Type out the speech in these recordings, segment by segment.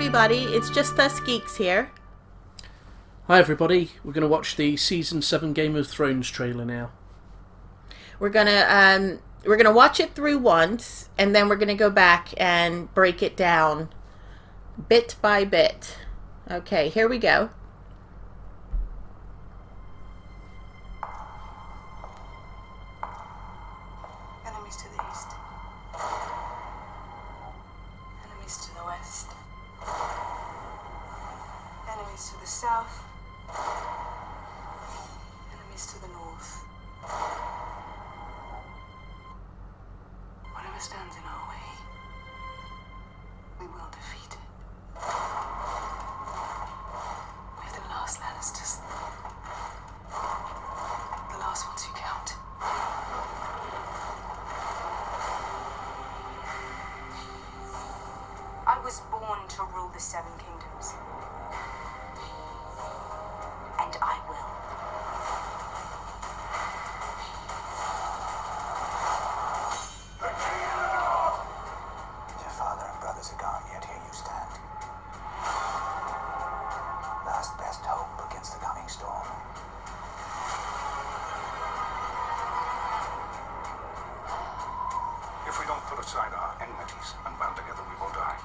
everybody, it's just us geeks here. Hi everybody, we're going to watch the Season 7 Game of Thrones trailer now. We're gonna watch it through once, and then we're gonna go back and break it down bit by bit. Okay, here we go. Enemies to the east. Enemies to the west. Enemies to the south. Enemies to the north. Whatever stands in our way, we will defeat it. We're the last Lannisters. The last ones who count. I was born to rule the Seven Kingdoms. And I will. Your father and brothers are gone, yet here you stand. Last best hope against the coming storm. If we don't put aside our enmities and band together, we will die.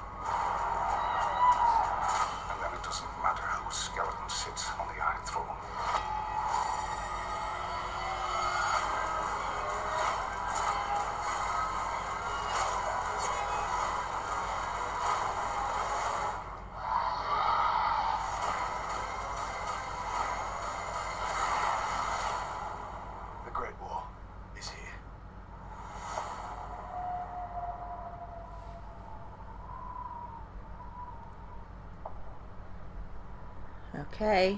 And then it doesn't matter whose skeleton sits on the Iron Throne. The Great War is here. Okay,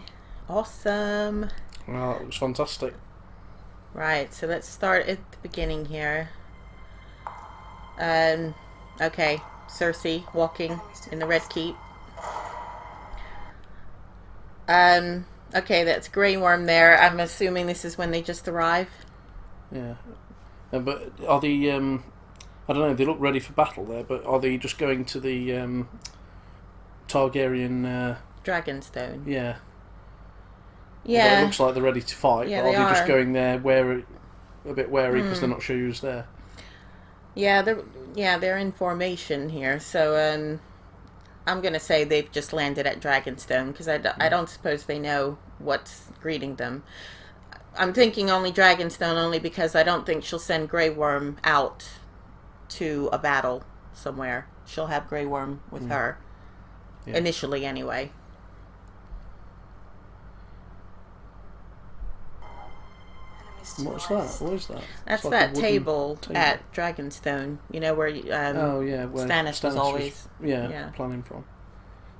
awesome. Well, that was fantastic. Right, so let's start at the beginning here. Okay, Cersei walking in the Red Keep. Okay, that's Grey Worm there. I'm assuming this is when they just arrive. Yeah. But are the, I don't know, they look ready for battle there, but are they just going to the Targaryen... Dragonstone. Yeah. Yeah. It looks like they're ready to fight, Yeah, but they are they just are. going there a bit wary because they're not sure who's there? Yeah, they're in formation here. So I'm gonna say they've just landed at Dragonstone because I don't suppose they know what's greeting them. I'm thinking only Dragonstone only because I don't think she'll send Grey Worm out to a battle somewhere. She'll have Grey Worm with her initially, anyway. Enemies to What's the that? west. What is that? That's It's like a that wooden table at Dragonstone. You know where oh yeah, where Stannis was always. yeah, planning from.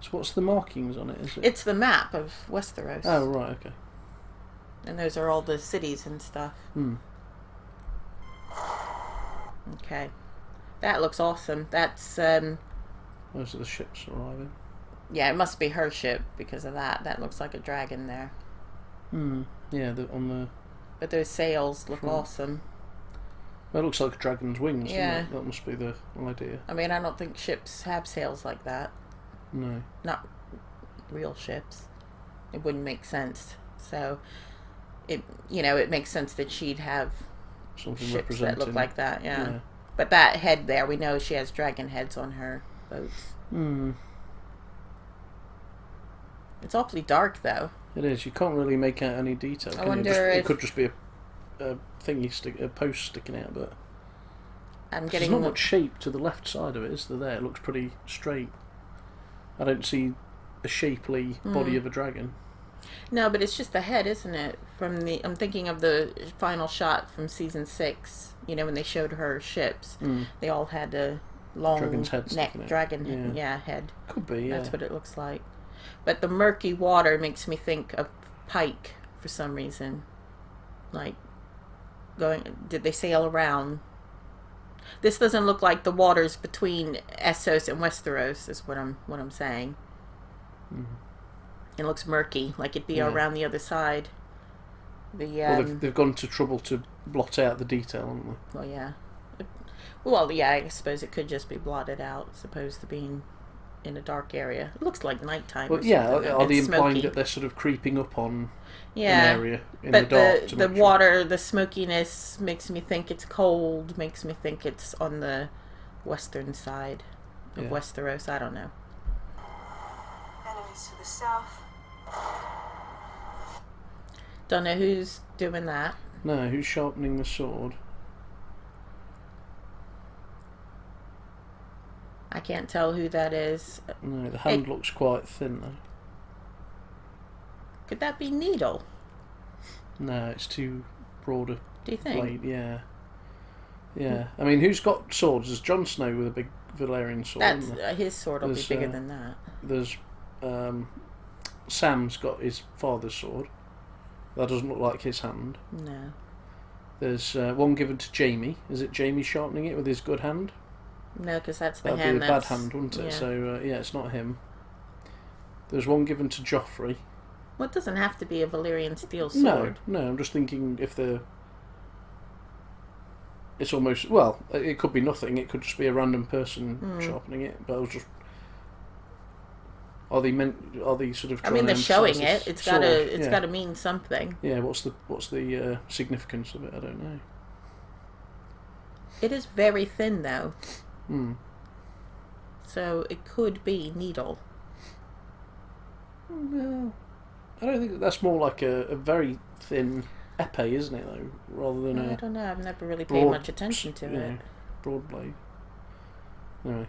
So what's the markings on it? Is it? It's the map of Westeros. Oh right, okay. And those are all the cities and stuff. Okay. That looks awesome. That's, Those are the ships arriving. yeah, it must be her ship because of that. That looks like a dragon there. Yeah, on the... But those sails look awesome. That looks like a dragon's wings, Yeah. doesn't it? That must be the idea. I mean, I don't think ships have sails like that. No. Not real ships. It wouldn't make sense. So, it makes sense that she'd have Something ships that representing... look like that, yeah. But that head there, we know she has dragon heads on her boats. It's awfully dark, though. It is. You can't really make out any detail. I Can you? wonder It if- could just be a post sticking out, but I'm there's getting not much shape to the left side of it, is there? There, it looks pretty straight. I don't see a shapely body of a dragon. No, but it's just the head, isn't it? I'm thinking of the final shot from season 6. You know, when they showed her ships, they all had a long Dragon's head neck, sticking out. dragon, head. Could be, yeah. That's what it looks like. But the murky water makes me think of Pike for some reason. Like, did they sail around? This doesn't look like the waters between Essos and Westeros, is what I'm saying. It looks murky, like it'd be around the other side. Well, they've gone to trouble to blot out the detail, haven't they? Well, yeah. Well, yeah, I suppose it could just be blotted out, as opposed to being in a dark area. It looks like nighttime. Well, or yeah, something, are and they implying smoky. that they're sort of creeping up on Yeah, an area in but the dark? the water, the smokiness makes me think it's cold. Makes me think it's on the western side of Yeah. Westeros. I don't know. Enemies to the south. Don't know who's doing that. No, who's sharpening the sword? I can't tell who that is. No, the hand looks quite thin though. Could that be Needle? No, it's too broad a Do you think? blade. Yeah, yeah. I mean, who's got swords? There's Jon Snow with a big Valyrian sword. That's isn't there? his sword will be There's, bigger than that. There's Sam's got his father's sword. That doesn't look like his hand. No. There's one given to Jaime. Is it Jaime sharpening it with his good hand? No, because that's the That'd hand be a bad that's... hand, wouldn't it? Yeah. So yeah, it's not him. There's one given to Joffrey. Well, it doesn't have to be a Valyrian steel No, sword. no. I'm just thinking if the. It's almost well. It could be nothing. It could just be a random person sharpening it. But I was just. Are they meant? Are they sort of? I Trying mean, to they're showing emphasise it. It's sword? gotta. It's Yeah. gotta mean something. Yeah. What's the significance of it? I don't know. It is very thin, though. Hmm. So it could be Needle. Well, I don't think that's more like a very thin épée, isn't it? Though, rather than I a don't know. I've never really paid broad, much attention to you it. know, broad blade. Anyway.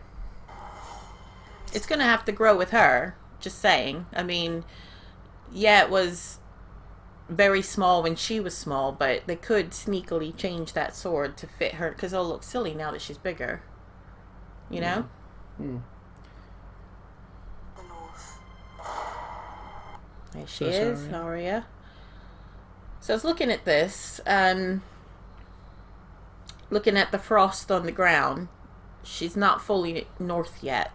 It's gonna have to grow with her. Just saying. I mean, yeah, it was very small when she was small, but they could sneakily change that sword to fit her because it'll look silly now that she's bigger. You know? Hmm. The north. There she There's is, Arya. Arya. So I was looking at this, looking at the frost on the ground. She's not fully north yet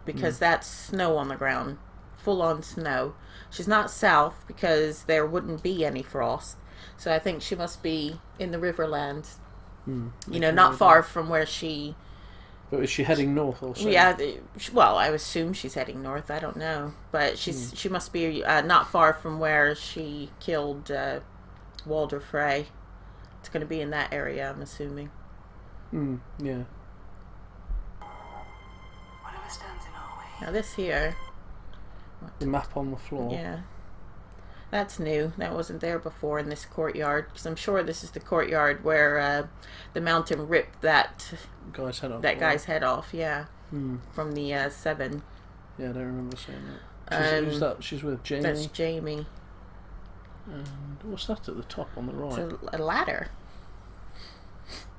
because that's snow on the ground, full on snow. She's not south because there wouldn't be any frost. So I think she must be in the Riverlands. You know, not far from where she. But is she heading north also? Yeah, well, I assume she's heading north. I don't know, but she must be not far from where she killed Walder Frey. It's going to be in that area, I'm assuming. Yeah. Whatever stands in our way. Now this here, The map on the floor. yeah, that's new. That wasn't there before in this courtyard because I'm sure this is the courtyard where the mountain ripped that Guy's head off. guy's head off. Yeah, Hmm. from the Seven. Yeah, I don't remember saying that. Who's that? She's with Jaime. That's Jaime. And what's that at the top on the right? It's a ladder.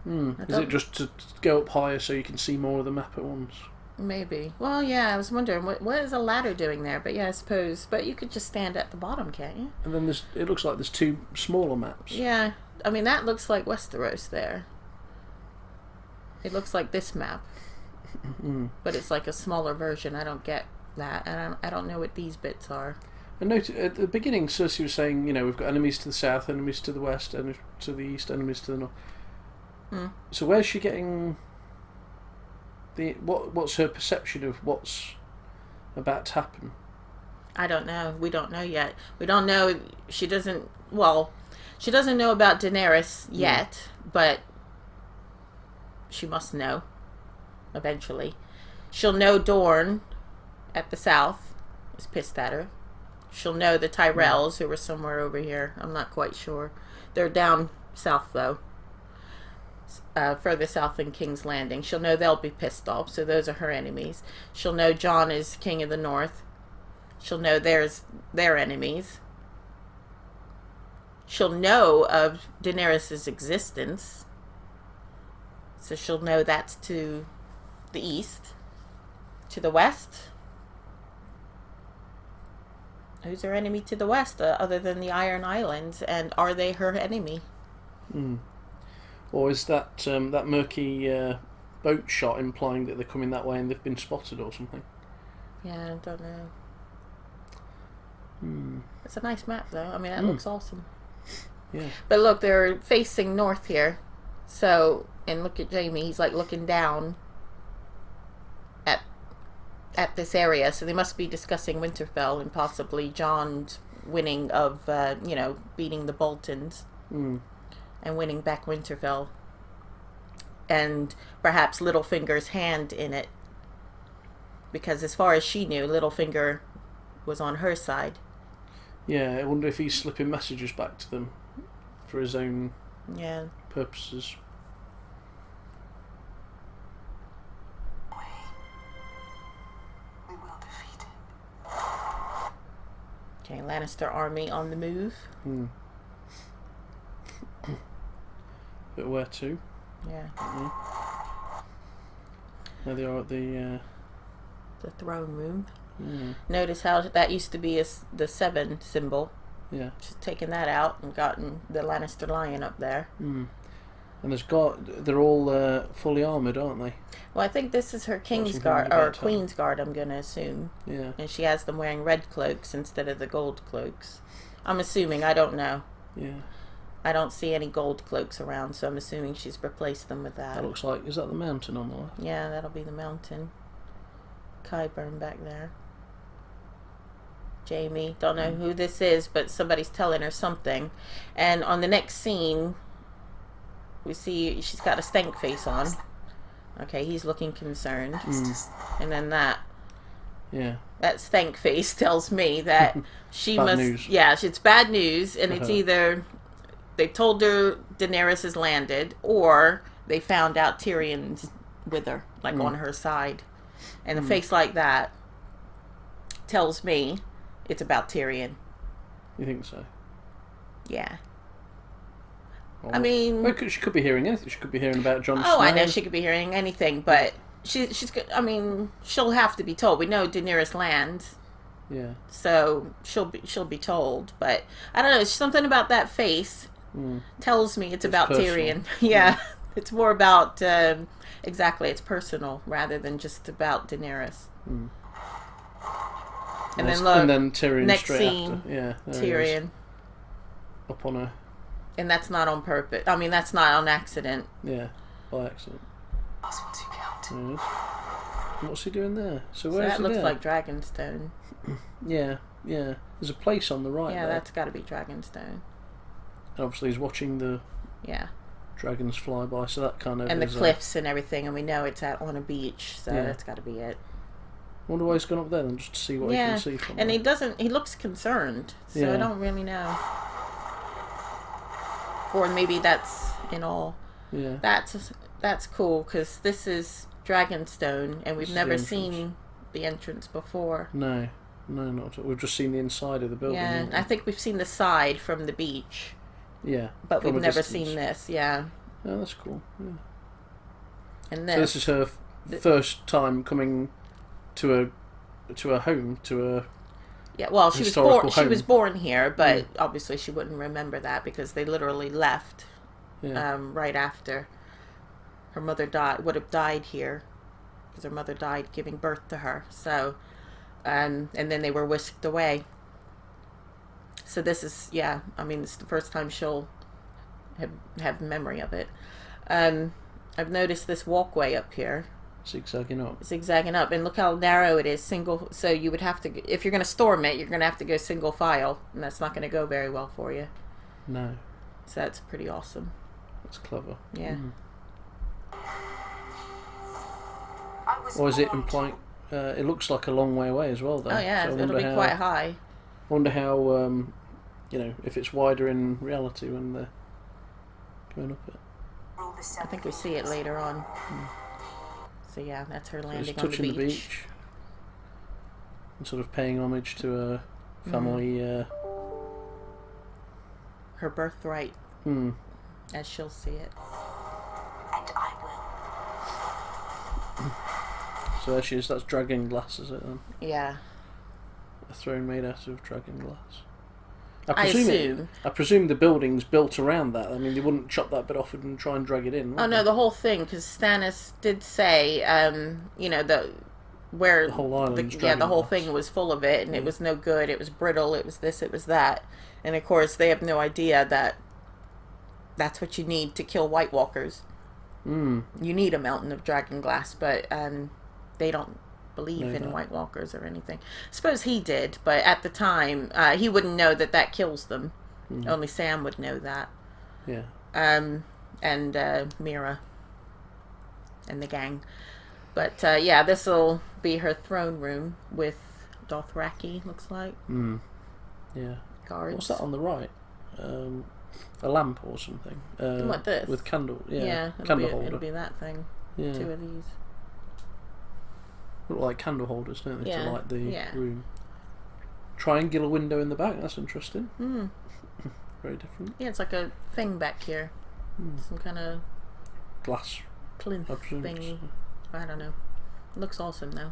I Is don't- it just to go up higher so you can see more of the map at once? Maybe. Well, yeah, I was wondering what is a ladder doing there, but yeah, I suppose. But you could just stand at the bottom, can't you? And then it looks like there's two smaller maps. Yeah, I mean that looks like Westeros there. It looks like this map, but it's like a smaller version. I don't get that, and I don't know what these bits are. And note at the beginning, Cersei was saying, you know, we've got enemies to the south, enemies to the west, enemies to the east, enemies to the north. So where's she getting what's her perception of what's about to happen? I don't know. We don't know yet. We don't know. She doesn't. Well, she doesn't know about Daenerys yet, but she must know. Eventually, she'll know Dorne at the south is pissed at her. She'll know the Tyrells who were somewhere over here. I'm not quite sure. They're down south though. Further south than King's Landing. She'll know they'll be pissed off, so those are her enemies. She'll know Jon is King of the North. She'll know there's their enemies. She'll know of Daenerys' existence. So she'll know that's to the east. To the west. Who's her enemy to the west other than the Iron Islands? And are they her enemy? Or is that that murky boat shot implying that they're coming that way and they've been spotted or something? Yeah, I don't know. It's a nice map though. I mean, that looks awesome. Yeah. But look, they're facing north here. So, and look at Jaime. He's like looking down at at this area, so they must be discussing Winterfell and possibly John's winning of, beating the Boltons and winning back Winterfell. And perhaps Littlefinger's hand in it. Because as far as she knew, Littlefinger was on her side. Yeah, I wonder if he's slipping messages back to them for his own purposes. We will defeat it. Okay, Lannister army on the move. But where to? Yeah. There they are at the throne room. Notice how that used to be the 7 symbol. Yeah. She's taken that out and gotten the Lannister lion up there. And they're all fully armoured, aren't they? Well, I think this is her King's Guard, or Queen's Guard, I'm going to assume. Yeah. And she has them wearing red cloaks instead of the gold cloaks. I'm assuming, I don't know. Yeah. I don't see any gold cloaks around, so I'm assuming she's replaced them with that. That looks like, is that the mountain on the left? Yeah, that'll be the mountain. Qyburn back there. Jamie, don't know who this is, but somebody's telling her something. And on the next scene, we see she's got a stank face on. Okay, he's looking concerned. And then that stank face tells me that she bad must... news. Yeah, it's bad news, and it's either they told her Daenerys has landed, or they found out Tyrion's with her, like on her side. And a face like that tells me it's about Tyrion. You think so? Yeah. Well, I mean... Well, she could be hearing anything. She could be hearing about Jon Snow. Oh, I know she could be hearing anything, but she's I mean, she'll have to be told. We know Daenerys lands. Yeah. So she'll be told, but I don't know, something about that face tells me it's about personal. Tyrion. Yeah. It's more about exactly, it's personal rather than just about Daenerys. And then look, and then Tyrion next straight scene, after. Yeah, Tyrion. Up on her. And that's not on purpose. I mean, that's not on accident. Yeah, by accident. Once you count. Yes. What's he doing there? So So where's that he looks there? like Dragonstone. Yeah. There's a place on the right Yeah, there. that's got to be Dragonstone. And obviously he's watching the Yeah. dragons fly by, so that kind of And the is, cliffs and everything, and we know it's on a beach, so Yeah. that's got to be it. I wonder why he's gone up there then, just to see what he can see from and there. he looks concerned, so Yeah. I don't really know. Or maybe that's in all. Yeah. That's cool, because this is Dragonstone, and we've This is never the entrance. seen the entrance before. No, not at all. We've just seen the inside of the building. Yeah, haven't we? I think we've seen the side from the beach, Yeah. but from we've a never distance. seen this, yeah. Oh, that's cool. Yeah. And So this is her first time coming to a home, to a... yeah, well, she historical she was home. born here, but obviously she wouldn't remember that because they literally left Yeah. right after her mother would have died here, because her mother died giving birth to her. So, and then they were whisked away. So this is, yeah, I mean, it's the first time she'll have memory of it. I've noticed this walkway up here Zigzagging up. zigzagging up, and look how narrow it is, single. So you would have to, if you're going to storm it, you're going to have to go single file, and that's not going to go very well for you. No. So that's pretty awesome. That's clever. Yeah. I was Or is it born to- implying... it looks like a long way away as well, though. Oh yeah, So I it'll wonder be how- quite high. I wonder how, if it's wider in reality when they're going up it. rule the I seven think we see it later on. So yeah, that's her So landing it's on the touching beach. and sort of paying homage to a family... Her birthright, as she'll see it. And I will. So there she is. That's dragon glass, is it then? Yeah, A throne made out of dragon glass. I assume. I presume the building's built around that. I mean, they wouldn't chop that bit off and try and drag it in. Oh would no, they? the whole thing, because Stannis did say, where The whole island's the dragon whole glass. thing was full of it, and it was no good. It was brittle. It was this. It was that. And of course, they have no idea that that's what you need to kill White Walkers. You need a mountain of dragon glass, but they don't believe know in that. White Walkers or anything. Suppose he did, but at the time, he wouldn't know that that kills them. Only Sam would know that. Yeah. And Mira and the gang. But yeah, this will be her throne room with Dothraki, looks like. Yeah. Guards. What's that on the right? A lamp or something. What, this? With candle. Yeah. it'll Candle be, holder. it'll be that thing. Yeah. 2 of these. Look like candle holders, don't they, Yeah, to light the yeah. room. Triangular window in the back. That's interesting. Very different. Yeah, it's like a thing back here. Some kind of Glass. plinth I presume thingy. it's, I don't know. Looks awesome though.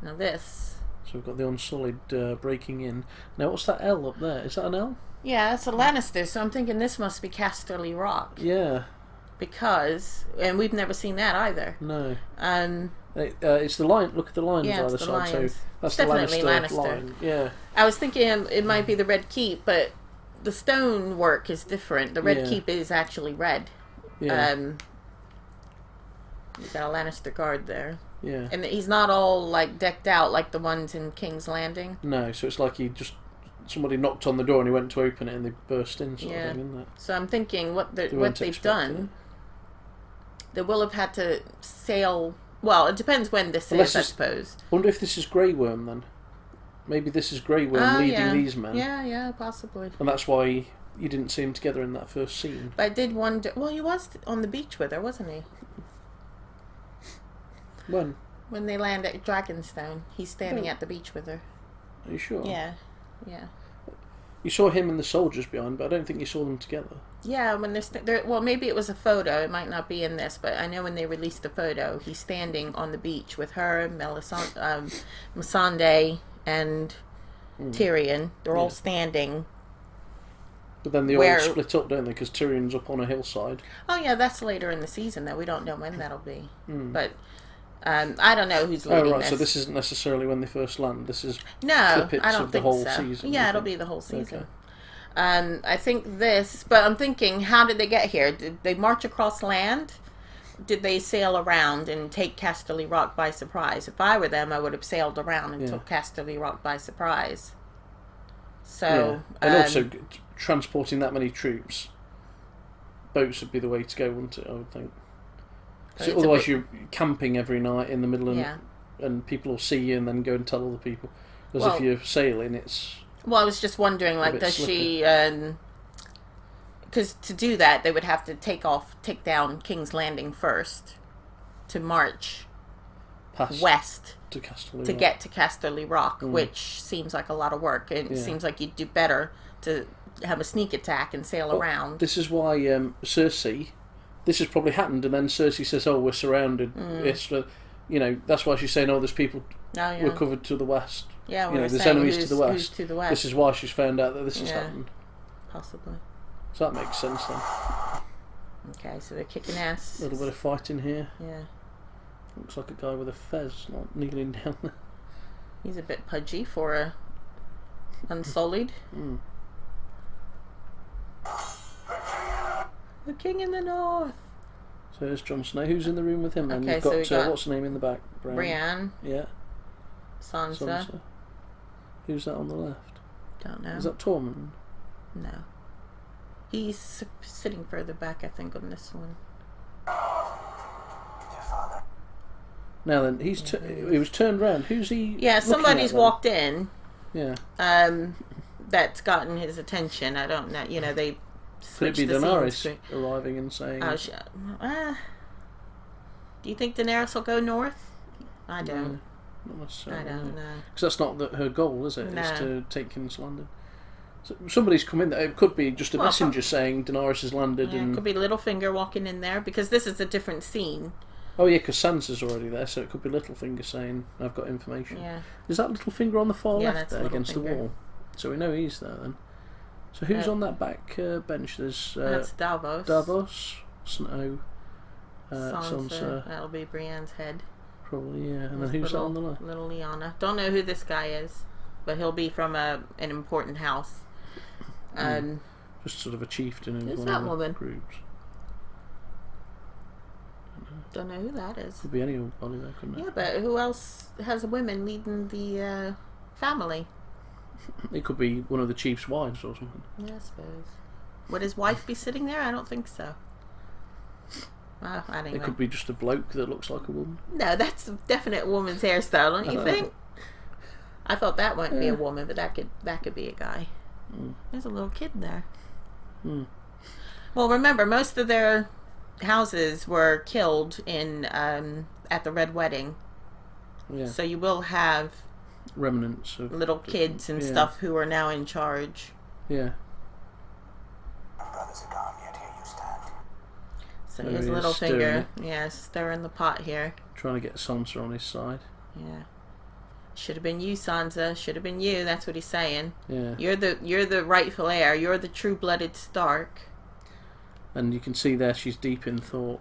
Now this. So we've got the Unsullied breaking in. Now what's that L up there? Is that an L? Yeah, it's a Lannister, so I'm thinking this must be Casterly Rock. Yeah. Because, and we've never seen that either. No. It's the line. Look at the lines Yeah, either it's the side. lions. So that's Definitely the Lannister. line. Yeah. I was thinking it might be the Red Keep, but the stone work is different. The Red Yeah. Keep is actually red. Yeah. You've got a Lannister guard there. Yeah. And he's not all like decked out like the ones in King's Landing. No. So it's like somebody knocked on the door and he went to open it and they burst in, sort Yeah. of thing, isn't it? So I'm thinking what They they've weren't expecting done, they will have had to sail. Well, it depends when this Unless is, I it's- suppose. Wonder if this is Grey Worm then. Maybe this is Grey Worm leading yeah. these men, Yeah, possibly. and that's why you didn't see them together in that first scene. But I did wonder. Well, he was on the beach with her, wasn't he? When they land at Dragonstone, he's standing Oh. at the beach with her. Are you sure? Yeah. You saw him and the soldiers behind, but I don't think you saw them together. Yeah, when they're well, maybe it was a photo. It might not be in this, but I know when they released the photo, he's standing on the beach with her, Missandei, and Tyrion. They're all standing. But then they Where- all split up, don't they? Because Tyrion's up on a hillside. Oh yeah, that's later in the season though. We don't know when that'll be. But I don't know who's leading Oh right, this. so this isn't necessarily when they first land. This is No, clippets I don't of the think whole so. season. Yeah, you it'll think? be the whole season. Okay. I think this, but I'm thinking, how did they get here? Did they march across land? Did they sail around and take Casterly Rock by surprise? If I were them, I would have sailed around and Yeah. took Casterly Rock by surprise. Yeah. So, And also transporting that many troops, boats would be the way to go, wouldn't it? I would think. But So it's a otherwise, bit- you're camping every night in the middle, Yeah. and people will see you and then go and tell other people. Because Well- if you're sailing, it's well, I was just wondering, like, bit does she? Because to do that, they would have to take down King's Landing first, to march past west to Casterly to Rock. get to Casterly Rock, which seems like a lot of work. It Yeah. seems like you'd do better to have a sneak attack and sail Well, around. This is why Cersei. This has probably happened, and then Cersei says, "Oh, we're surrounded." It's that's why she's saying, "Oh, there's people. Oh, yeah. We're covered to the west." Yeah, there's saying enemies to who's- the who's west. to the west. This is why she's found out that this has Yeah. happened. Possibly. So that makes sense then. Okay, so they're kicking ass. A little bit of fighting here. Yeah. Looks like a guy with a fez, not kneeling down there. He's a bit pudgy for a Unsullied. The King in the North. So there's Jon Snow. Who's in the room with him? And Okay, you've got, so we got what's the name in the back? Brienne, Yeah. Sansa. Sansa. Who's that on the left? Don't know. Is that Tormund? No. He's sitting further back, I think, on this one. Your father. Now then, he was turned round. Who's he? Yeah, looking somebody's at then? walked in. Yeah. That's gotten his attention. I don't know. You know, they Could it switched be the Daenerys scenes. arriving and saying? Do you think Daenerys will go north? I don't. Not necessarily. I don't know. Because that's not her goal, is it? No. Is to take King's Landing. So somebody's come in there. It could be just a Well, messenger saying Daenerys has landed. Yeah, and it could be Littlefinger walking in there because this is a different scene. oh yeah, because Sansa's already there, so it could be Littlefinger saying, "I've got information." Yeah. Is that Littlefinger on the far Yeah, left that's there against the Littlefinger. wall? So we know he's there then. So who's Uh, on that back bench? There's That's Davos. Davos, Snow, Sansa. Sansa, That'll be Brienne's head. probably, yeah. And then There's who's that little, on the left? Little Lyanna. Don't know who this guy is, but he'll be from an important house. Just sort of a chieftain of Who's one that of the woman? groups. Don't know who that is. Could be anyone there, couldn't it? Yeah, but who else has women leading the family? It could be one of the chief's wives or something. Yeah, I suppose. Would his wife be sitting there? I don't think so. Well, anyway. It could be just a bloke that looks like a woman. No, that's a definite woman's hairstyle, don't you think? I thought that might be a woman, but that could be a guy. There's a little kid there. Well, remember, most of their houses were killed in at the Red Wedding. Yeah. So you will have Remnants of little kids and stuff who are now in charge. Yeah. My brothers are gone, yet here you stand. So There here's he is, Littlefinger. Yeah, stirring the pot here. Trying to get Sansa on his side. Yeah. Should have been you, Sansa. Should have been you. That's what he's saying. Yeah. You're the rightful heir. You're the true-blooded Stark. And you can see there she's deep in thought,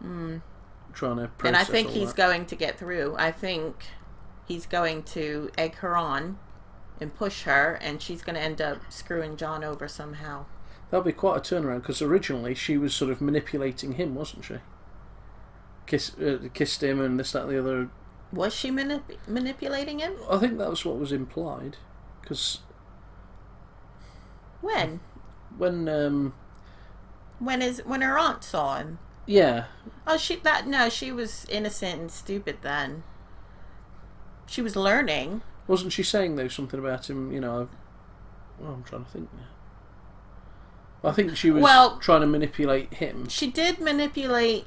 trying to process And I think all he's that. going to get through. I think he's going to egg her on and push her, and she's going to end up screwing Jon over somehow. That'll be quite a turnaround, because originally she was sort of manipulating him, wasn't she? Kissed him and this, that, and the other. Was she manipulating him? I think that was what was implied, because When? when When her aunt saw him. yeah, Oh, she was innocent and stupid then. She was learning. wasn't she saying though something about him? You know, I'm trying to think now. I think she was trying to manipulate him. She did manipulate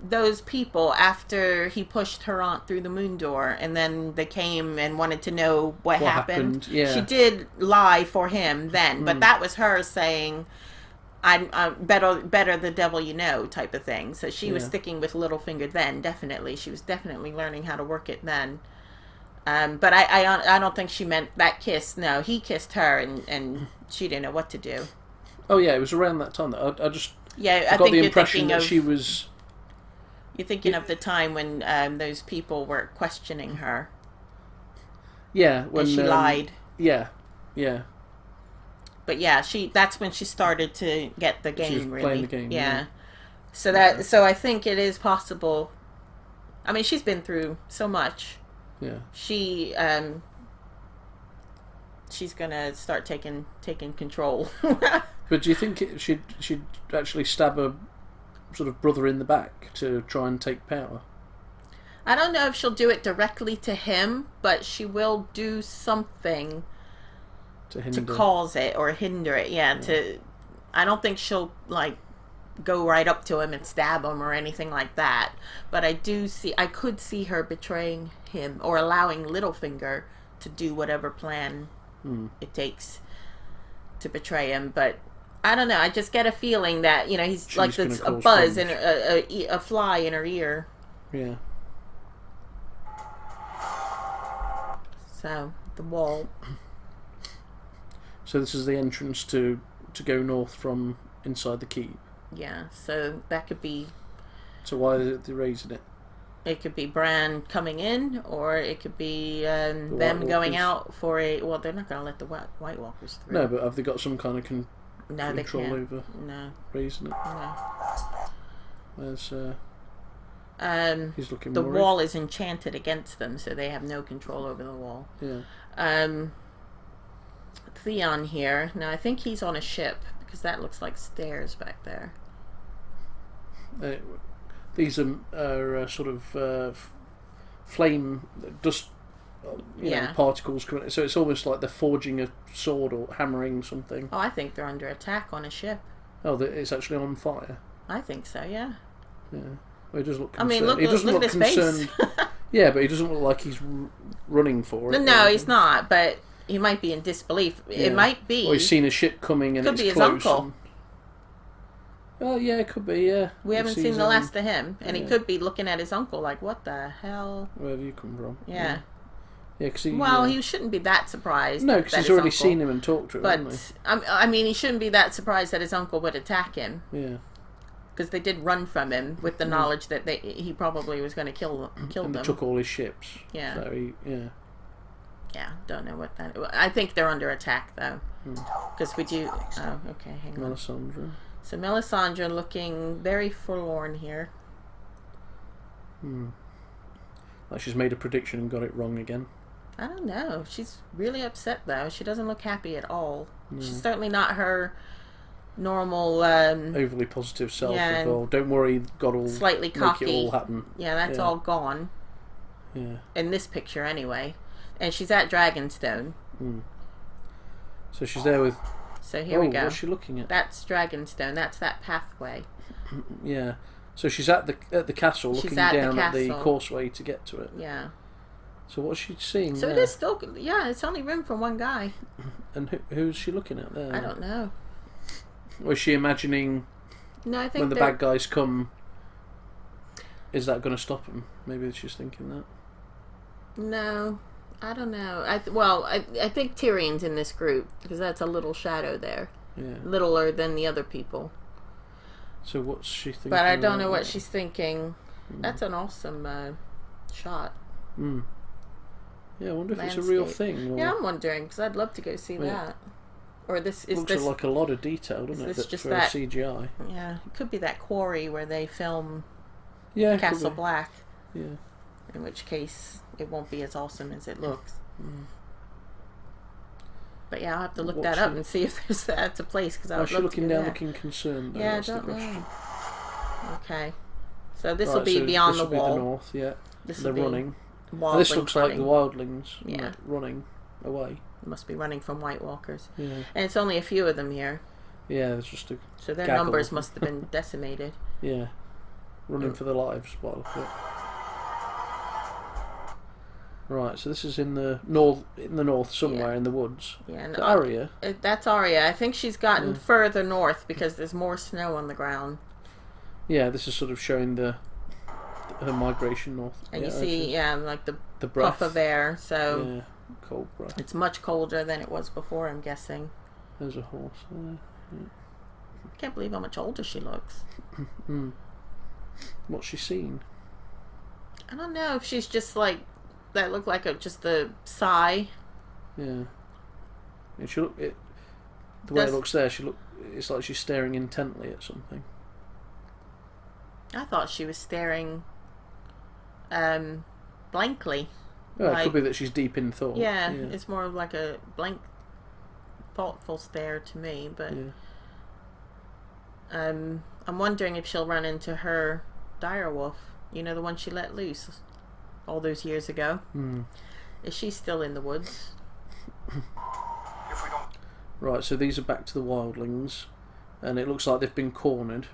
those people after he pushed her aunt through the moon door, and then they came and wanted to know what happened. Yeah. She did lie for him then, but that was her saying, I'm better the devil you know type of thing. So she was sticking with Littlefinger then, definitely. She was definitely learning how to work it then. But I don't think she meant that kiss. No, he kissed her and she didn't know what to do. Oh yeah, it was around that time that I just I got think the impression that she was. You're thinking of the time when those people were questioning her. Yeah, when and she lied. Yeah, yeah. But yeah, that's when she started to get the game. She was really playing the game. Yeah. So I think it is possible. I mean, she's been through so much. Yeah. She's gonna start taking control. But do you think she'd actually stab her sort of brother in the back to try and take power? I don't know if she'll do it directly to him, but she will do something to cause it or hinder it. Yeah. I don't think she'll like go right up to him and stab him or anything like that. But I could see her betraying him or allowing Littlefinger to do whatever plan it takes to betray him. But I don't know. I just get a feeling that he's like there's a buzz and a fly in her ear. Yeah. So the wall. So this is the entrance to go north from inside the keep. Yeah. So that could be. So why are they raising it? It could be Bran coming in, or it could be them White going Walkers. out for a. Well, they're not going to let the White Walkers through. No, but have they got some kind of No, they control can't. over No. raising it? No. There's he's looking The worried. wall is enchanted against them, so they have no control over the wall. Yeah. Theon here. Now I think he's on a ship because that looks like stairs back there. These are sort of flame dust, particles coming. So it's almost like they're forging a sword or hammering something. Oh, I think they're under attack on a ship. Oh, it's actually on fire. I think so. Yeah. Yeah. Well, he does look I concerned. mean, look he doesn't at look his concerned. face. Yeah, but he doesn't look like he's running for it. No, he's not. But he might be in disbelief. Yeah. It might be. Or he's seen a ship coming and Could it's be his close. uncle. Oh yeah, it could be. Yeah. We haven't seen the last of him, and he yeah. could be looking at his uncle like, "What the hell?" Where have you come from? Yeah. Yeah, because he shouldn't be that surprised. No, because that he's his already uncle- seen him and talked to him. Hasn't But I mean, he shouldn't be that surprised that his uncle would attack him he? Yeah. because they did run from him with the knowledge that he probably was going to kill And them. they took all his ships. Yeah. So Yeah, don't know what that. I think they're under attack though, because we do. Oh, okay, hang on. Melisandre. So Melisandre looking very forlorn here. Like she's made a prediction and got it wrong again. I don't know. She's really upset though. She doesn't look happy at all. She's certainly not her normal overly positive self. yeah, Well, don't worry, God will slightly cocky. make it all happen. Yeah, that's all gone. Yeah. In this picture anyway. And she's at Dragonstone. So she's there with. So here we go. What's she looking at? That's Dragonstone. That's that pathway. Yeah. So she's at the castle, looking down at the causeway to get to it. Yeah. So what's she seeing? So there? it is still. Yeah, it's only room for one guy. And who's she looking at there? I don't know. Was she imagining? No, I think when the bad guys come, is that going to stop them? Maybe she's thinking that. No, I don't know. I think Tyrion's in this group because that's a little shadow there. Yeah. Littler than the other people. So what's she thinking? But I don't know what she's thinking. That's an awesome shot. Yeah, I wonder if it's a real thing. Or... Yeah, I'm wondering because I'd love to go see that. Or this is looks like a lot of detail, doesn't it? This just for that CGI. Yeah, it could be that quarry where they film Yeah, Castle Black. Yeah. In which case, it won't be as awesome as it looks. But yeah, I'll have to look that up and see if that's a place because I would love to. She's looking down, there. looking concerned. Yeah, I don't know. Okay, so this will be beyond the wall. Be the north, yeah. They're running. This looks like the wildlings. Yeah, running away. Must be running from White Walkers. Yeah. And it's only a few of them here. Yeah, there's just a. So their numbers must have been decimated. Yeah, running for their lives. By the look of it. Right, so this is in the north somewhere in the woods. Yeah, no, Arya. That's Arya. I think she's gotten further north because there's more snow on the ground. Yeah, this is sort of showing her migration north. And you see, like the breath puff of air. So yeah, cold breath. It's much colder than it was before, I'm guessing. There's a horse there. Yeah. I can't believe how much older she looks. What's she seen? I don't know if she's just like that. Looked like just a sigh. Yeah. And she look it. The way it looks there, it's like she's staring intently at something. I thought she was staring blankly. Well, it could be that she's deep in thought. Yeah, it's more of like a blank, thoughtful stare to me. But I'm wondering if she'll run into her direwolf. You know, the one she let loose all those years ago. Is she still in the woods? If we don't... Right, so these are back to the wildlings, and it looks like they've been cornered.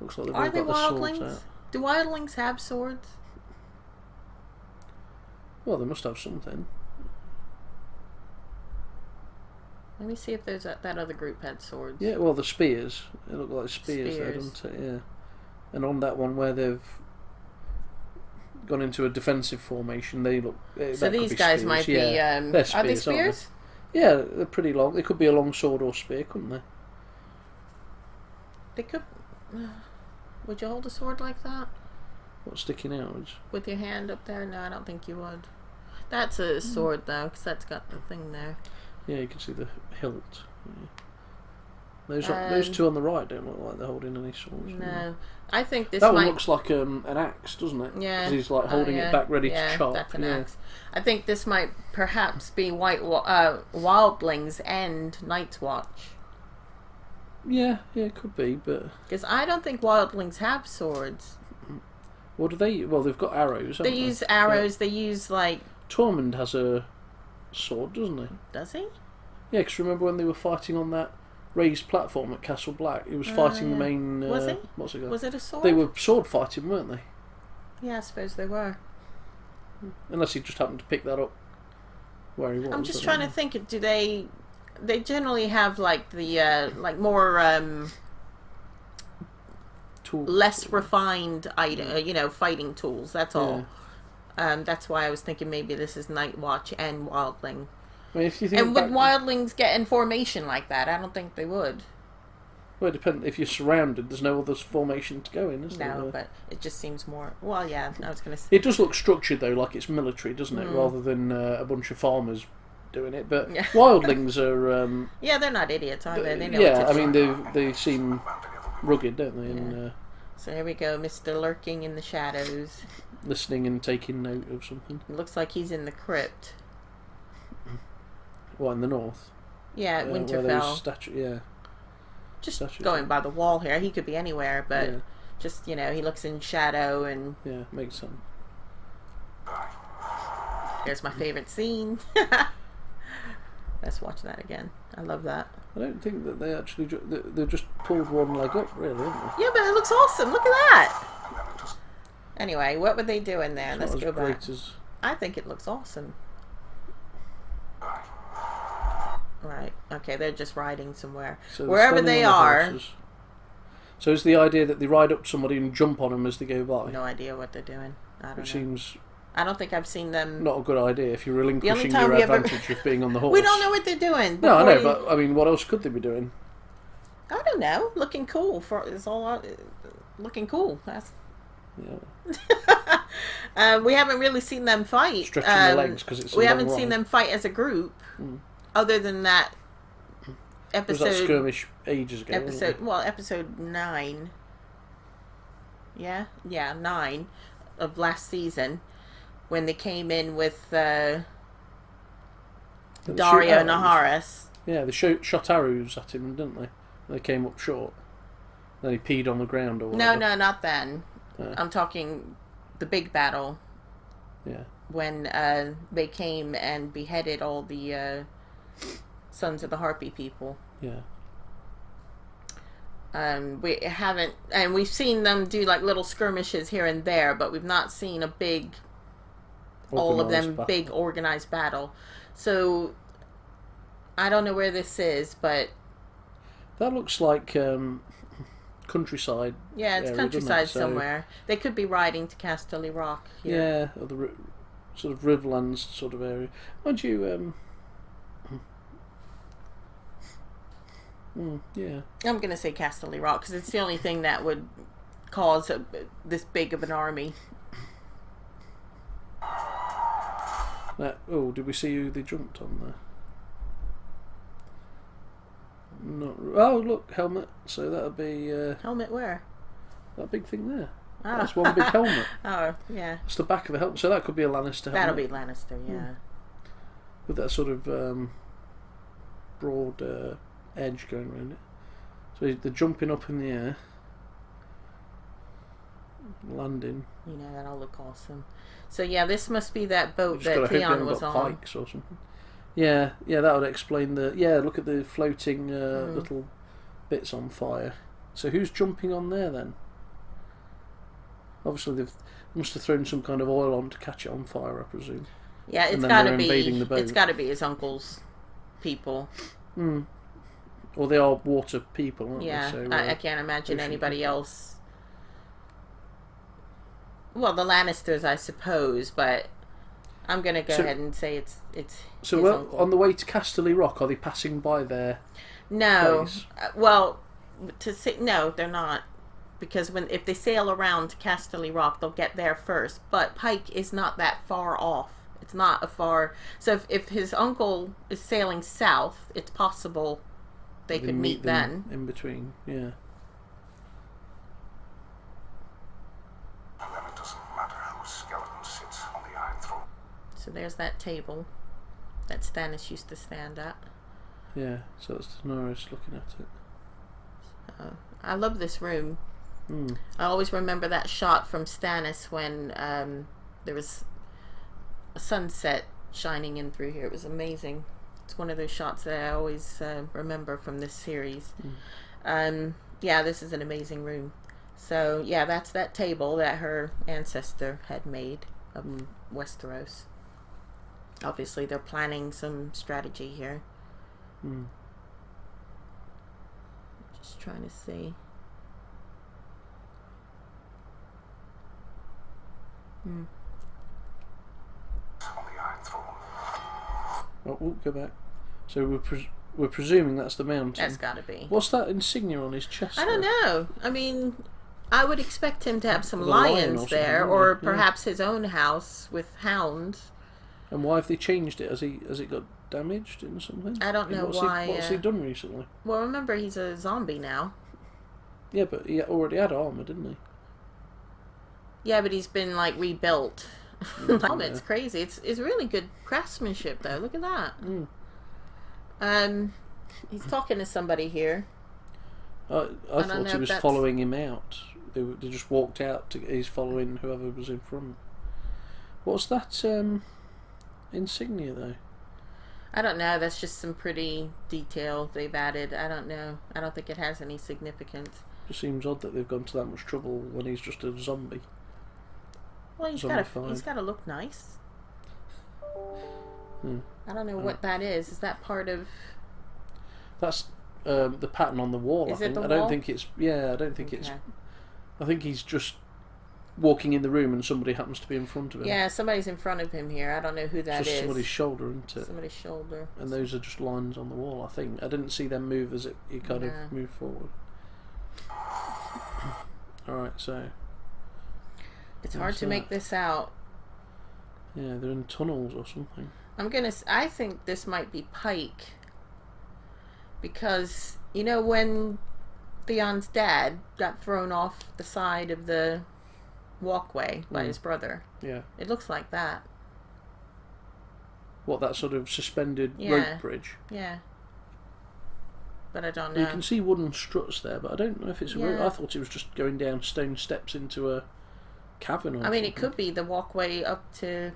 Looks like they've all got the swords out. Do wildlings have swords? Well, they must have something. Let me see if there's that other group had swords. Yeah, well, the spears. It looked like spears there, doesn't it? Yeah. And on that one where they've gone into a defensive formation, they look. So these guys might be. They're spears, are they spears? Yeah, they're pretty long. They could be a long sword or spear, couldn't they? They could. Would you hold a sword like that? What's sticking out? With your hand up there? No, I don't think you would. That's a sword though, because that's got the thing there. Yeah, you can see the hilt. Yeah. Those two on the right don't look like they're holding any swords. No, I think this. That one looks like an axe, doesn't it? Yeah, because he's like holding it back, ready to chop. That's an axe. I think this might perhaps be Wildlings and Night's Watch. Yeah, it could be, but because I don't think Wildlings have swords. What do they? Well, they've got arrows. They use arrows. They use like. Tormund has a sword, doesn't he? Does he? Yeah, because remember when they were fighting on that raised platform at Castle Black? He was fighting the main. Was he? What's it called? Was it a sword? They were sword fighting, weren't they? Yeah, I suppose they were. Unless he just happened to pick that up where he was. I'm just trying to think. Do they? They generally have like the like more less refined item, fighting tools. That's all. That's why I was thinking maybe this is Night Watch and Wildling. I mean, if you think would Wildlings get in formation like that? I don't think they would. Well, it depends. If you're surrounded, there's no other formation to go in, is there? No, but it just seems more. Well, yeah, I was going to say. It does look structured though, like it's military, doesn't it? Rather than a bunch of farmers doing it. But Wildlings are. Yeah, they're not idiots, are they? They know what to do. I mean they seem rugged, don't they? And So here we go, Mr. Lurking in the shadows. Listening and taking note of something. It looks like he's in the crypt. What, in the north? Yeah, at Where Winterfell. those yeah. Just statues going are. by the wall here. He could be anywhere, but Yeah. just, you know, he looks in shadow, and Yeah, makes sense. here's my favorite scene. Let's watch that again. I love that. I don't think that they actually... They just pulled one leg up, really, haven't they? Yeah, but it looks awesome. Look at that. Anyway, what were they doing there? It's Let's not go as great back. as... I think it looks awesome. Right. Okay, they're just riding somewhere. So they're Wherever standing they on the are. horses. So is the idea that they ride up to somebody and jump on them as they go by? No idea what they're doing. I don't know. Which seems I don't think I've seen them. not a good idea if you're relinquishing time your we ever- advantage of being on the horse. We don't know what they're doing. No, I know, Before but I mean, what else could they be doing? I don't know. Looking cool for it's all looking cool. That's. Yeah. We haven't really seen them fight. Stretching their legs 'cause it's a we long haven't seen ride. them fight as a group, other than that Was episode. that skirmish ages ago? wasn't Episode 9. Yeah, 9 of last season, when they came in with it? They Dario shoot arrows. Naharis. Yeah, they shot arrows at him, didn't they? They came up short. Then he peed on the ground or No, whatever. not then. Yeah. I'm talking the big battle Yeah. when they came and beheaded all the Sons of the Harpy people. Yeah. We haven't, and we've seen them do like little skirmishes here and there, but we've not seen a big, all of them Organised battle. big organized battle. So I don't know where this is, but That looks like countryside. yeah, it's area, countryside doesn't it? So, somewhere. They could be riding to Casterly Rock here. Yeah, or the sort of Riverlands sort of area. Mind you, yeah. I'm gonna say Casterly Rock because it's the only thing that would cause this big of an army. Oh, did we see who they jumped on there? Not. Oh, look, helmet. So that'll be Helmet where? that big thing there. Oh. That's one big helmet. Oh, yeah. That's the back of the helmet. So that could be a Lannister helmet. That'll be Lannister, yeah. With that sort of broad edge going around it. So they're jumping up in the air, landing. You know, that'll look awesome. So, yeah, this must be that boat Just gotta that hope they Theon haven't was got on. pikes or something. Yeah, that would explain the. Yeah, look at the floating little bits on fire. So who's jumping on there then? Obviously, they must have thrown some kind of oil on to catch it on fire, I presume. Yeah, it's And then got to they're be. invading the boat. It's got to be his uncle's people. Or they are water people, aren't Yeah, they? So, I can't imagine ocean anybody people. else. Well, the Lannisters, I suppose, but I'm gonna go So- ahead and say it's So his well, uncle. on the way to Casterly Rock, are they passing by there? No, place. well, to say no, they're not, because if they sail around to Casterly Rock, they'll get there first. But Pike is not that far off. It's not a far. So if his uncle is sailing south, it's possible they could meet them then. in between. Yeah. And then it doesn't matter whose skeleton sits on the Iron Throne. So there's that table that Stannis used to stand at. Yeah. So that's Daenerys looking at it. I love this room. I always remember that shot from Stannis when there was a sunset shining in through here. It was amazing. It's one of those shots that I always remember from this series. Yeah, this is an amazing room. So, yeah, that's that table that her ancestor had made of Westeros. Obviously, they're planning some strategy here. Just trying to see. On the Iron Throne. Oh, we'll go back. So we're presuming that's the mountain. That's gotta be. What's that insignia on his chest? I don't know. I mean, I would expect him to have some With a lion lions or something, there, wouldn't or he? Yeah. perhaps his own house with hounds. And why have they changed it? Has it got damaged in something? I don't know What's why, what's he done recently? Well, remember, he's a zombie now. Yeah, but he already had armor, didn't he? Yeah, but he's been like rebuilt. Helmet's crazy. It's really good craftsmanship though. Look at that. He's talking to somebody here. I thought he was following him out. They just walked out. He's following whoever was in front. What's that insignia though? I don't know. That's just some pretty detail they've added. I don't know. I don't think it has any significance. It seems odd that they've gone to that much trouble when he's just a zombie. Well, he's got to look nice. I don't know what that is. Is that part of? That's the pattern on the wall. Is it the wall? I don't think it's. Yeah, I don't think it's. I think he's just walking in the room and somebody happens to be in front of him. Yeah, somebody's in front of him here. I don't know who that is. Just somebody's shoulder, isn't it? Somebody's shoulder. And those are just lines on the wall, I think. I didn't see them move as he kind of moved forward. Alright, so... It's hard to make this out. Yeah, they're in tunnels or something. I think this might be Pike. Because, you know, when Theon's dad got thrown off the side of the walkway by his brother. Yeah. It looks like that. What, that sort of suspended rope bridge? Yeah. But I don't know. You can see wooden struts there, but I don't know if it's a rope. I thought it was just going down stone steps into a cavern or something. It could be the walkway up to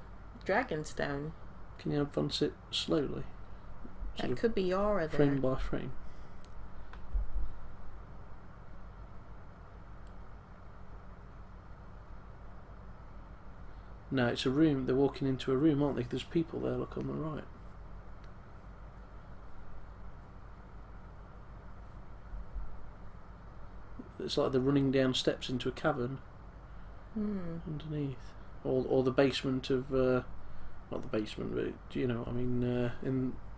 Dragonstone. Can you advance it slowly? That could be Yara there. Frame by frame. No, it's a room. They're walking into a room, aren't they? There's people there, look on the right. It's like they're running down steps into a cavern underneath. Or the basement of... not the basement, but, you know, I mean,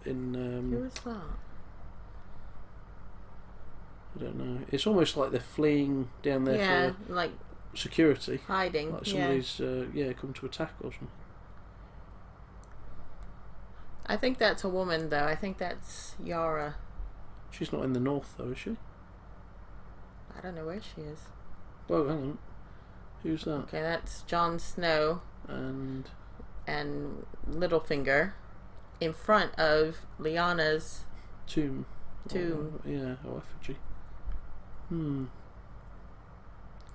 Who is that? I don't know. It's almost like they're fleeing down there for... like... security. Hiding. Like somebody's, come to attack or something. I think that's a woman, though. I think that's Yara. She's not in the north, though, is she? I don't know where she is. Oh, hang on. Who's that? Okay, that's Jon Snow. And Littlefinger in front of Lyanna's tomb. Or effigy.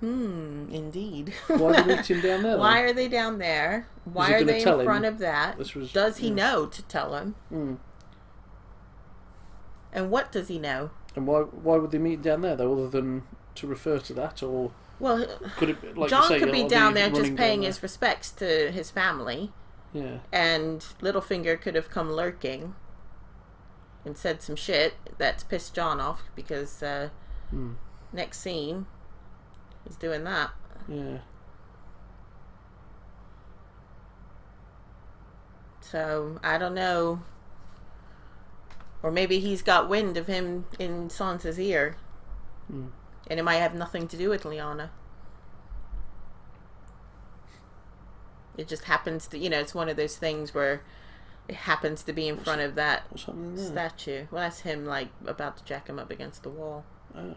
Indeed. Why are they meeting down there? Why are they down there? Why are they in front of that? Does he know to tell him? And what does he know? And why would they meet down there, though, other than to refer to that? Or well, could it, like Jon you say, could be down there just paying down his respects to his family. Yeah. And Littlefinger could have come lurking and said some shit that's pissed Jon off because next scene he's doing that. Yeah. So I don't know. Or maybe he's got wind of him in Sansa's ear. And it might have nothing to do with Lyanna. It just happens to, it's one of those things where it happens to be in front of that statue. Well, that's him, like, about to jack him up against the wall. Oh.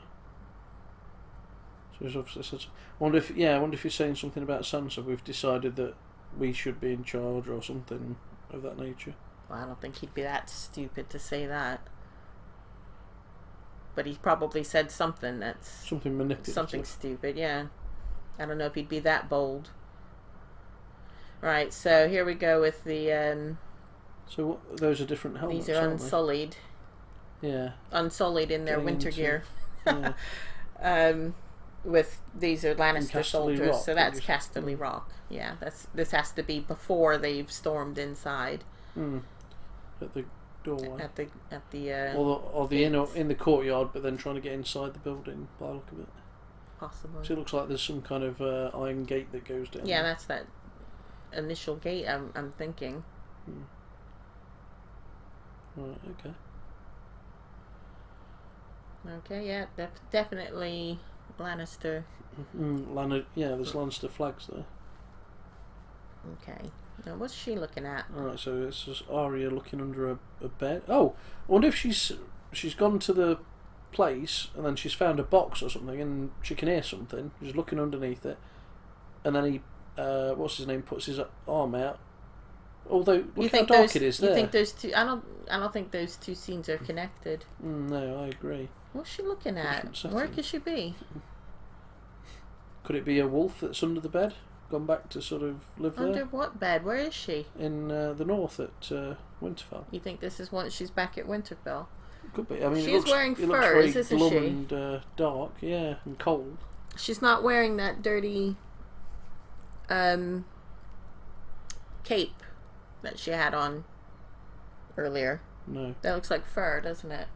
So he's obviously... I wonder if you're saying something about Sansa, we've decided that we should be in charge or something of that nature. Well, I don't think he'd be that stupid to say that. But he probably said something that's... Something manipulative. Something stupid, yeah. I don't know if he'd be that bold. Right, so here we go with the... so those are different helmets, these are unsullied. Yeah. Unsullied in their winter gear. Yeah. With these are Lannister soldiers, Rock, so that's Casterly Rock. Yeah, this has to be before they've stormed inside. At the doorway. At the or the in the courtyard, but then trying to get inside the building by the look of it. Possibly. So it looks like there's some kind of iron gate that goes down. Yeah, that's that initial gate. I'm thinking. Right. Okay. Okay. Yeah. Definitely Lannister. There's Lannister flags there. Okay. Now, what's she looking at? Alright, so it's just Arya looking under a bed. Oh, I wonder if she's gone to the place and then she's found a box or something and she can hear something. She's looking underneath it and then he, what's his name, puts his arm out. Although look how think dark it is there. You think those two? I don't think those two scenes are connected. No, I agree. What's she looking at? Where could she be? Could it be a wolf that's under the bed, gone back to sort of live there? Under what bed? Where is she? In the north at Winterfell. You think this is once she's back at Winterfell? Could be. I mean, she's wearing it looks very furs, isn't glum she? and dark, yeah, and cold. She's not wearing that dirty cape that she had on earlier. No. That looks like fur, doesn't it?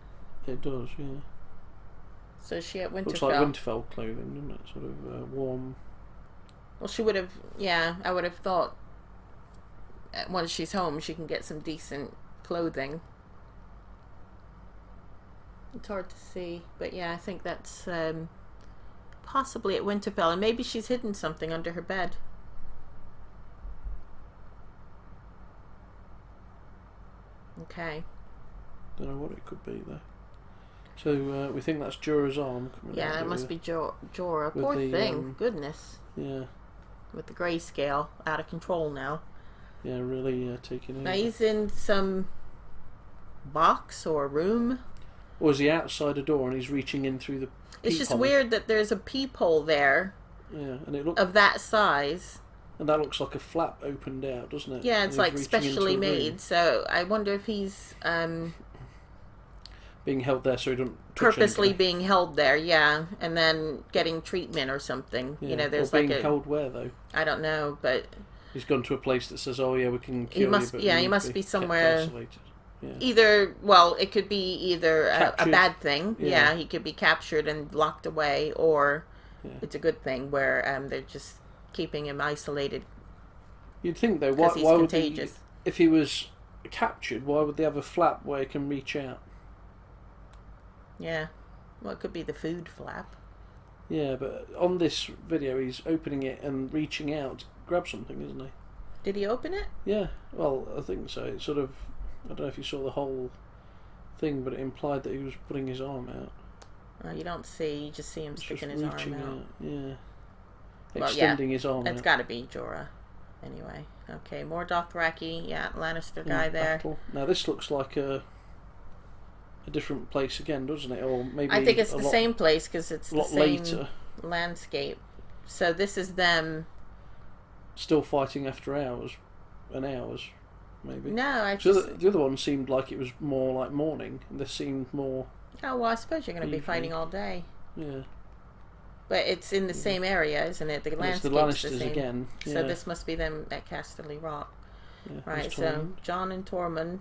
It does, yeah. So is she at Winterfell? Looks like Winterfell clothing, doesn't it? Sort of warm. Well, she would have, yeah, I would have thought once she's home she can get some decent clothing. It's hard to see, but yeah, I think that's possibly at Winterfell, and maybe she's hidden something under her bed. Okay. Don't know what it could be though. So we think that's Jorah's arm. Yeah, that must be Jorah. Poor thing. Goodness. Yeah. With the grayscale out of control now. Yeah, really taking over. Now he's in some box or room. Or is he outside a door and he's reaching in through the It's just peephole? weird that there's a peephole there. Yeah, and it looks of that size. And that looks like a flap opened out, doesn't it? Yeah, it's like specially made. Room. So I wonder if he's being held there so he don't purposely being held there, yeah, and then getting treatment or something. Yeah. You know, there's or being like held where though? I don't know, but he's gone to a place that says, "Oh yeah, we can cure you." But he must be somewhere. Isolated. Yeah. Either, well, it could be either a bad thing. Yeah. He could be captured and locked away, or it's a good thing where they're just keeping him isolated. You'd think though, why would he, if he was captured, why would they have a flap where he can reach out? Yeah, well, it could be the food flap. Yeah, but on this video, he's opening it and reaching out to grab something, isn't he? Did he open it? Yeah, well, I think so. It's sort of, I don't know if you saw the whole thing, but it implied that he was putting his arm out. Oh, you don't see, you just see him sticking his arm out. Yeah. Well, Extending his arm out. It's got to be Jorah. Anyway, okay, more Dothraki, Lannister guy there. Battle. Now this looks like a different place again, doesn't it? Or maybe I think it's the same place because it's the same later. Landscape. So this is them still fighting after hours and hours, maybe. No, the other one seemed like it was more like morning, and this seemed more. Oh well, I suppose you're going to be fighting all day. Yeah. But it's in the same area, isn't it? The landscape's the Lannisters the same. again. Yeah. So this must be them at Casterly Rock. Yeah, right, so Jon and Tormund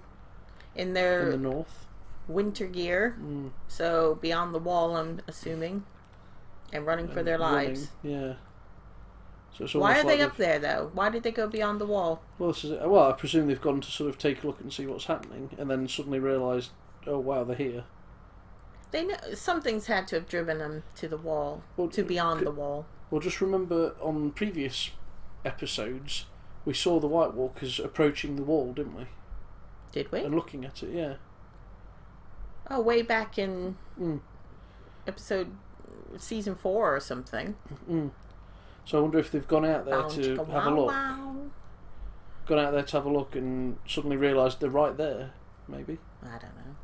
in their in the north winter gear. So beyond the wall, I'm assuming, and running for their lives. Yeah. So it's why are they up there though? Why did they go beyond the wall? Well, I presume they've gone to sort of take a look and see what's happening, and then suddenly realised, oh wow, they're here. They know something's had to have driven them to the wall, to beyond the wall. Well, just remember on previous episodes, we saw the White Walkers approaching the wall, didn't we? Did we? And looking at it, yeah. Oh, way back in season 4 or something. So I wonder if they've gone out there to have a look. Gone out there to have a look and suddenly realised they're right there, maybe. I don't know.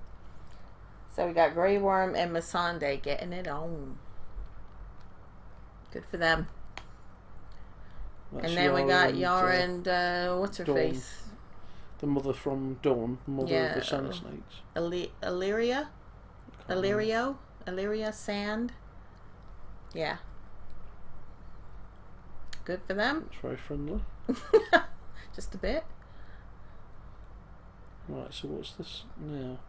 So we got Grey Worm and Missandei getting it on. Good for them. That's and then we got Yara and what's her Dawn. face? The mother from Dawn, mother of the Sand Snakes. Illyria Sand. Yeah. Good for them. It's very friendly. Just a bit. Right, so what's this now?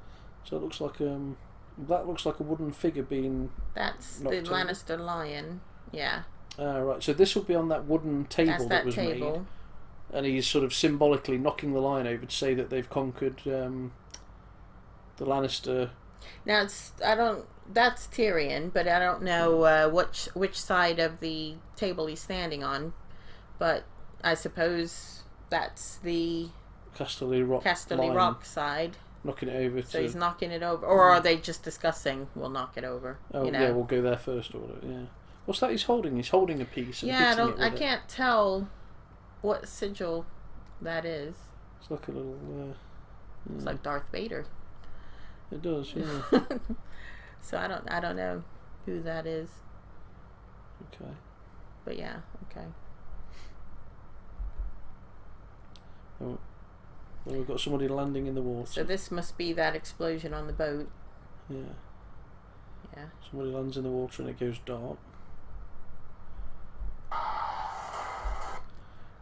So it looks like that looks like a wooden figure being. That's the Lannister lion. Yeah. Right. So this will be on that wooden table that was made, and he's sort of symbolically knocking the lion over to say that they've conquered the Lannister. Now that's Tyrion, but I don't know which side of the table he's standing on, but I suppose that's the Casterly Rock side. Knocking it over. So he's knocking it over, or are they just discussing? We'll knock it over. Oh, yeah, we'll go there first or whatever. Yeah. What's that he's holding? He's holding a piece. And Yeah, hitting I can't tell what sigil that is. It's like a little. It's like Darth Vader. It does, yeah. So I don't know who that is. Okay. But yeah, okay. Oh, well, we've got somebody landing in the water. So this must be that explosion on the boat. Yeah. Yeah. Somebody lands in the water and it goes dark.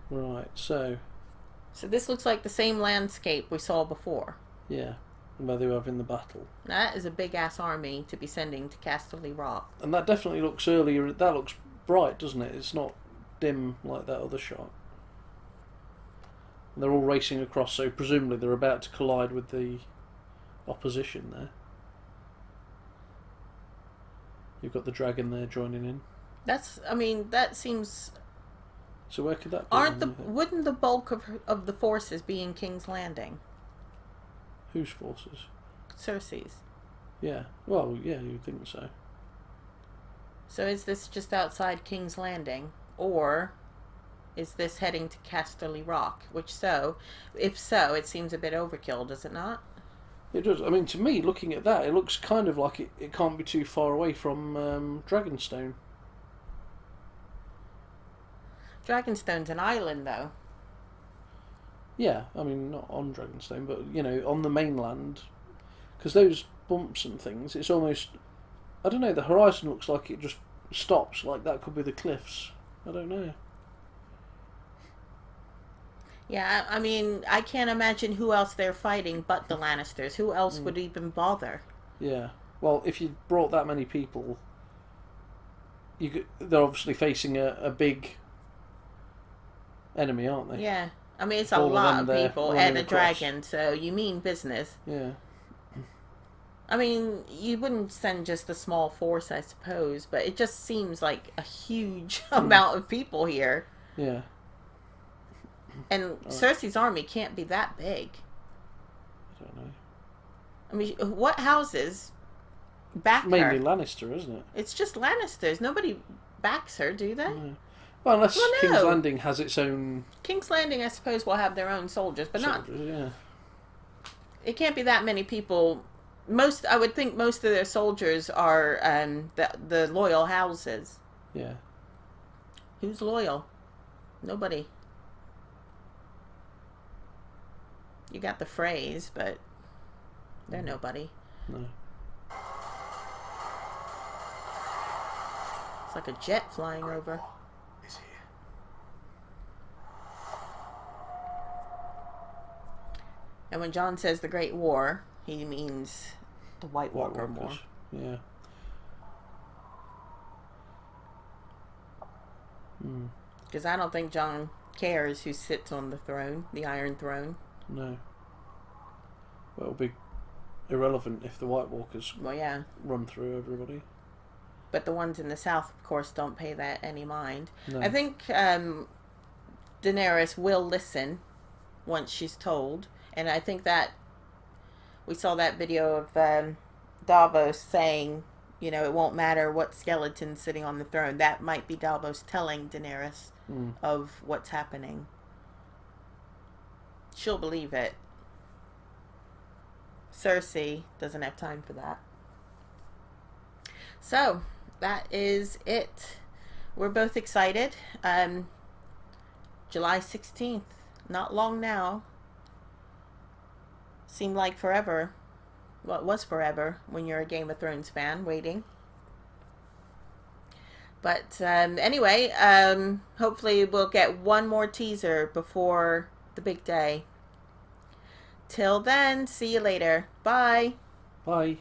Right, so this looks like the same landscape we saw before. yeah, and where they were having the battle. That is a big ass army to be sending to Casterly Rock. And that definitely looks earlier. That looks bright, doesn't it? It's not dim like that other shot. And they're all racing across, so presumably they're about to collide with the opposition there. You've got the dragon there joining in. That seems. So where could that be? Wouldn't the bulk of the forces be in King's Landing? Whose forces? Cersei's. Yeah. Well, yeah, you'd think so. So is this just outside King's Landing, or is this heading to Casterly Rock? If so, it seems a bit overkill, does it not? It does. I mean, to me, looking at that, it looks kind of like it can't be too far away from Dragonstone. Dragonstone's an island, though. Yeah, I mean, not on Dragonstone, but, on the mainland. Because those bumps and things, it's almost... I don't know, the horizon looks like it just stops, like that could be the cliffs. I don't know. Yeah, I mean, I can't imagine who else they're fighting but the Lannisters. Who else would even bother? Yeah. Well, if you brought that many people, they're obviously facing a big enemy, aren't they? Yeah. I mean, it's a lot of people and a dragon, so you mean business. Yeah. I mean, you wouldn't send just a small force, I suppose, but it just seems like a huge amount of people here. Yeah. And Cersei's army can't be that big. I don't know. I mean, what houses back her? Mainly Lannister, isn't it? It's just Lannisters. Nobody backs her, do they? No. Well, unless no. King's Landing has its own... King's Landing, I suppose, will have their own soldiers, but yeah. It can't be that many people. I would think most of their soldiers are the loyal houses. Yeah. Who's loyal? Nobody. You got the phrase, but they're nobody. No. It's like a jet flying over. Is here. And when John says the Great War, he means the White Walker War. Yeah. Because I don't think John cares who sits on the throne, the Iron Throne. No. Well, it'll be irrelevant if the White Walkers run through everybody. But the ones in the south, of course, don't pay that any mind. No. I think Daenerys will listen once she's told. And I think that we saw that video of Davos saying, it won't matter what skeleton's sitting on the throne. That might be Davos telling Daenerys of what's happening. She'll believe it. Cersei doesn't have time for that. So, that is it. We're both excited. July 16th. Not long now. Seemed like forever. Well, it was forever when you're a Game of Thrones fan waiting. But anyway, hopefully we'll get one more teaser before the big day. Till then, see you later. Bye. Bye.